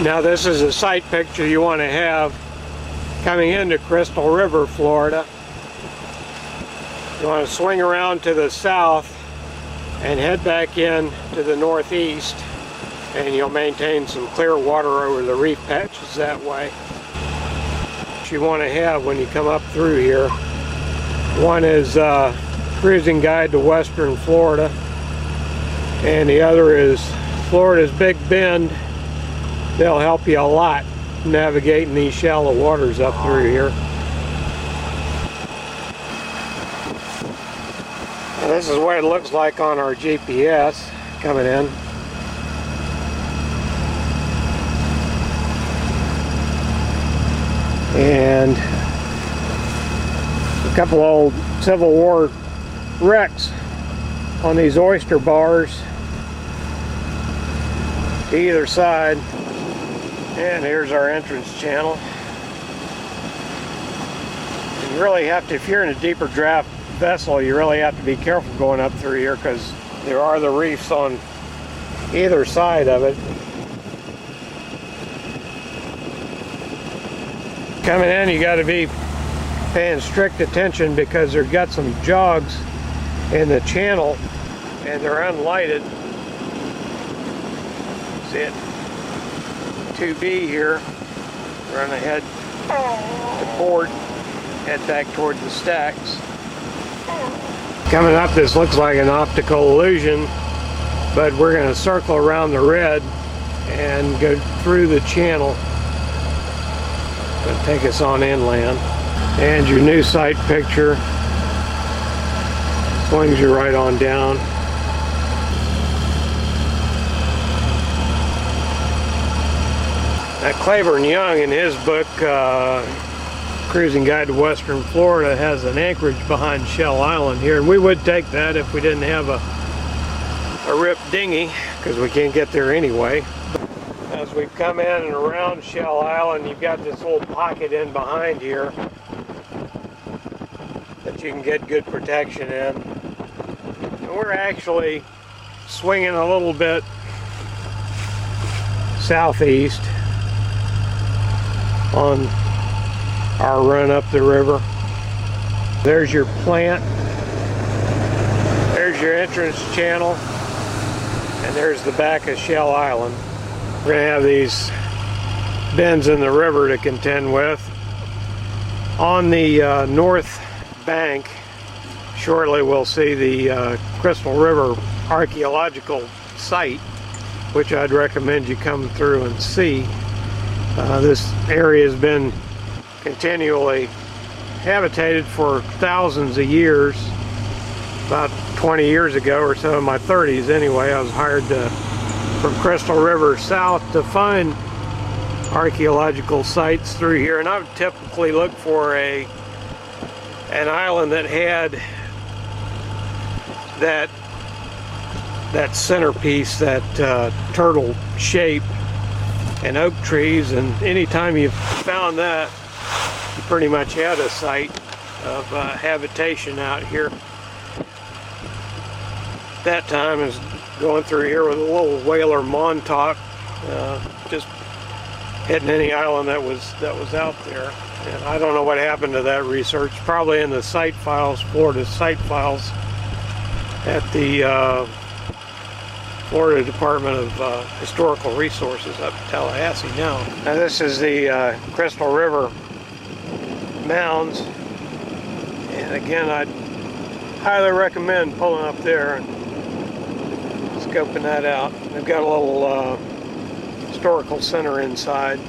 Now this is a site picture you want to have coming into Crystal River, Florida. You want to swing around to the south and head back in to the northeast, and you'll maintain some clear water over the reef patches that way. What you want to have when you come up through here, one is Cruising Guide to Western Florida, and the other is Florida's Big Bend. They'll help you a lot navigating these shallow waters up through here. And this is what it looks like on our GPS coming in. And a couple old Civil War wrecks on these oyster bars to either side. And here's our entrance channel. You really have to, if you're in a deeper draft vessel, you really have to be careful going up through here because there are the reefs on either side of it. Coming in, you got to be paying strict attention because they've got some jogs in the channel and they're unlighted. See it? 2B here. We're going to head to port, head back toward the stacks. Coming up, this looks like an optical illusion, but we're going to circle around the red and go through the channel. Going to take us on inland. And your new site picture swings you right on down. Now, Claiborne Young, in his book, Cruising Guide to Western Florida, has an anchorage behind Shell Island here, and we would take that if we didn't have a ripped dinghy, because we can't get there anyway. As we come in and around Shell Island, you've got this little pocket in behind here that you can get good protection in. And we're actually swinging a little bit southeast on our run up the river. There's your plant, there's your entrance channel, and there's the back of Shell Island. We're going to have these bends in the river to contend with. On the north bank, shortly we'll see the Crystal River Archaeological site, which I'd recommend you come through and see. This area has been continually habitated for thousands of years. About 20 years ago or so, in my 30s anyway, I was hired from Crystal River south to find archaeological sites through here, and I would typically look for an island that had that centerpiece, that turtle shape, and oak trees, and anytime you found that, you pretty much had a site of habitation out here. That time is going through here with a little whaler Montauk, just hitting any island that was out there. And I don't know what happened to that research. Probably in the site files, Florida site files, at the Florida Department of Historical Resources up in Tallahassee now. Now this is the Crystal River mounds, and again I'd highly recommend pulling up there and scoping that out. They've got a little historical center inside.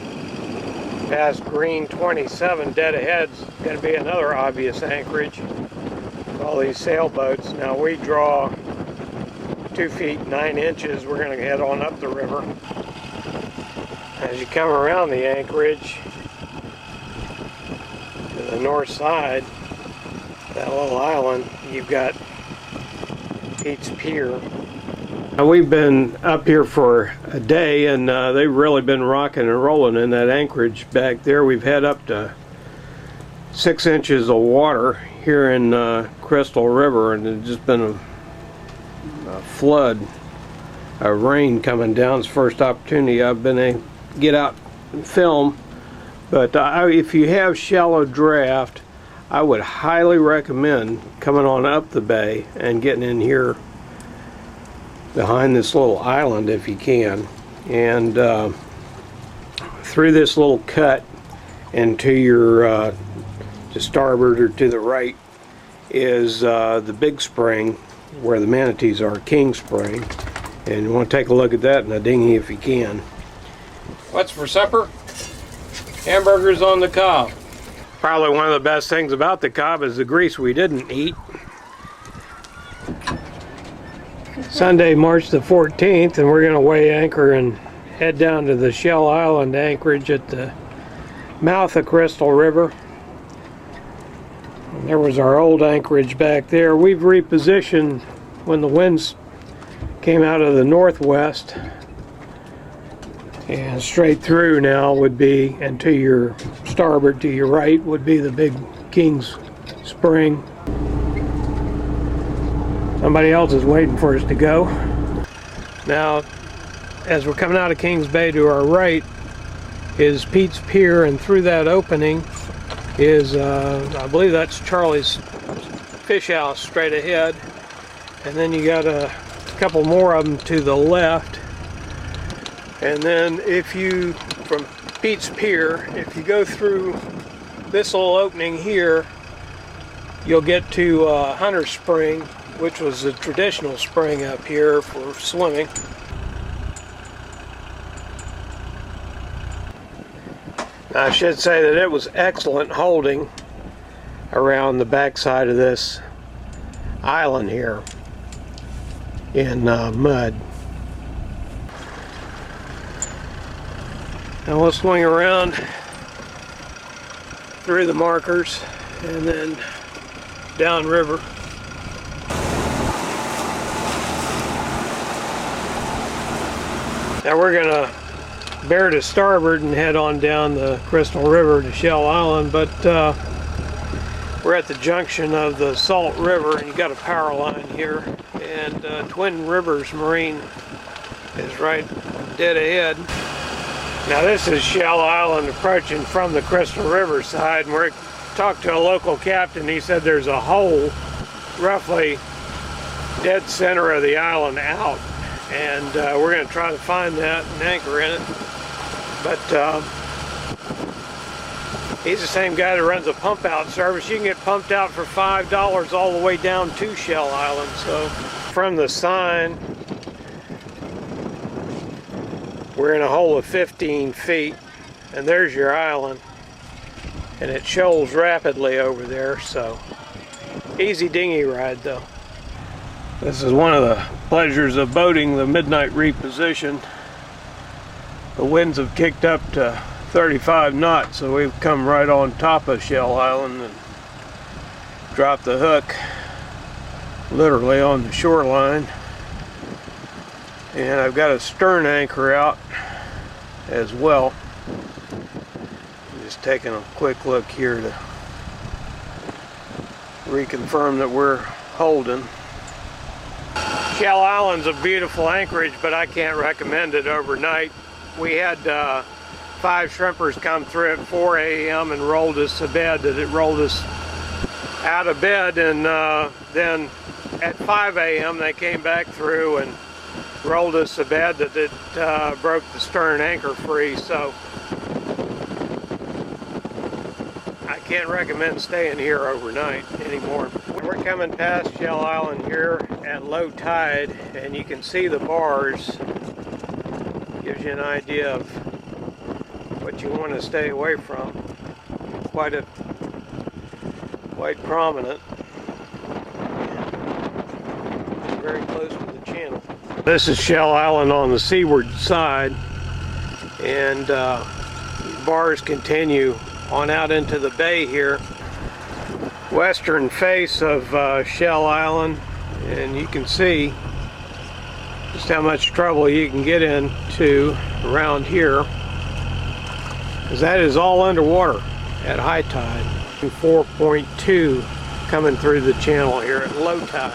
Past green 27 dead ahead's going to be another obvious anchorage with all these sailboats. Now we draw 2 feet 9 inches. We're going to head on up the river. As you come around the anchorage to the north side, that little island, you've got Pete's Pier. Now we've been up here for a day, and they've really been rocking and rolling in that anchorage back there. We've had up to 6 inches of water here in Crystal River, and it's just been a flood of rain coming down. It's the first opportunity I've been get out and film. But if you have shallow draft, I would highly recommend coming on up the bay and getting in here behind this little island if you can, and through this little cut into your to starboard or to the right is the big spring where the manatees are, King Spring, and you want to take a look at that in a dinghy if you can. What's for supper? Hamburgers on the Cobb. Probably one of the best things about the Cobb is the grease we didn't eat. Sunday, March the 14th, and we're going to weigh anchor and head down to the Shell Island Anchorage at the mouth of Crystal River. And there was our old anchorage back there. We've repositioned when the winds came out of the northwest, and straight through now would be, and to your starboard, to your right, would be the big King's Spring. Somebody else is waiting for us to go. Now, as we're coming out of Kings Bay, to our right is Pete's Pier, and through that opening is, I believe that's Charlie's Fish House straight ahead. And then you got a couple more of them to the left. And then if you, from Pete's Pier, if you go through this little opening here, you'll get to Hunter Spring, which was the traditional spring up here for swimming. Now, I should say that it was excellent holding around the backside of this island here in mud. Now we'll swing around through the markers and then downriver. Now we're going to bear to starboard and head on down the Crystal River to Shell Island, but we're at the junction of the Salt River, and you got a power line here, and Twin Rivers Marine is right dead ahead. Now this is Shell Island approaching from the Crystal River side, and we talked to a local captain. He said there's a hole roughly dead center of the island out, and we're going to try to find that and anchor in it. But he's the same guy that runs a pump out service. You can get pumped out for $5 all the way down to Shell Island. So from the sign, we're in a hole of 15 feet, and there's your island, and it shoals rapidly over there, so easy dinghy ride though. This is one of the pleasures of boating, the midnight reposition. The winds have kicked up to 35 knots, so we've come right on top of Shell Island and dropped the hook literally on the shoreline. And I've got a stern anchor out as well. Just taking a quick look here to reconfirm that we're holding. Shell Island's a beautiful anchorage, but I can't recommend it overnight. We had 5 shrimpers come through at 4 a.m. and rolled us to bed. That it rolled us out of bed, and then at 5 a.m. they came back through and rolled us to bed. That it broke the stern anchor free. So I can't recommend staying here overnight anymore. We're coming past Shell Island here at low tide, and you can see the bars. Gives you an idea of what you want to stay away from. Quite prominent. Very close to the channel. This is Shell Island on the seaward side, and bars continue on out into the bay here. Western face of Shell Island, and you can see just how much trouble you can get into around here, because that is all underwater at high tide. 4.2 coming through the channel here at low tide.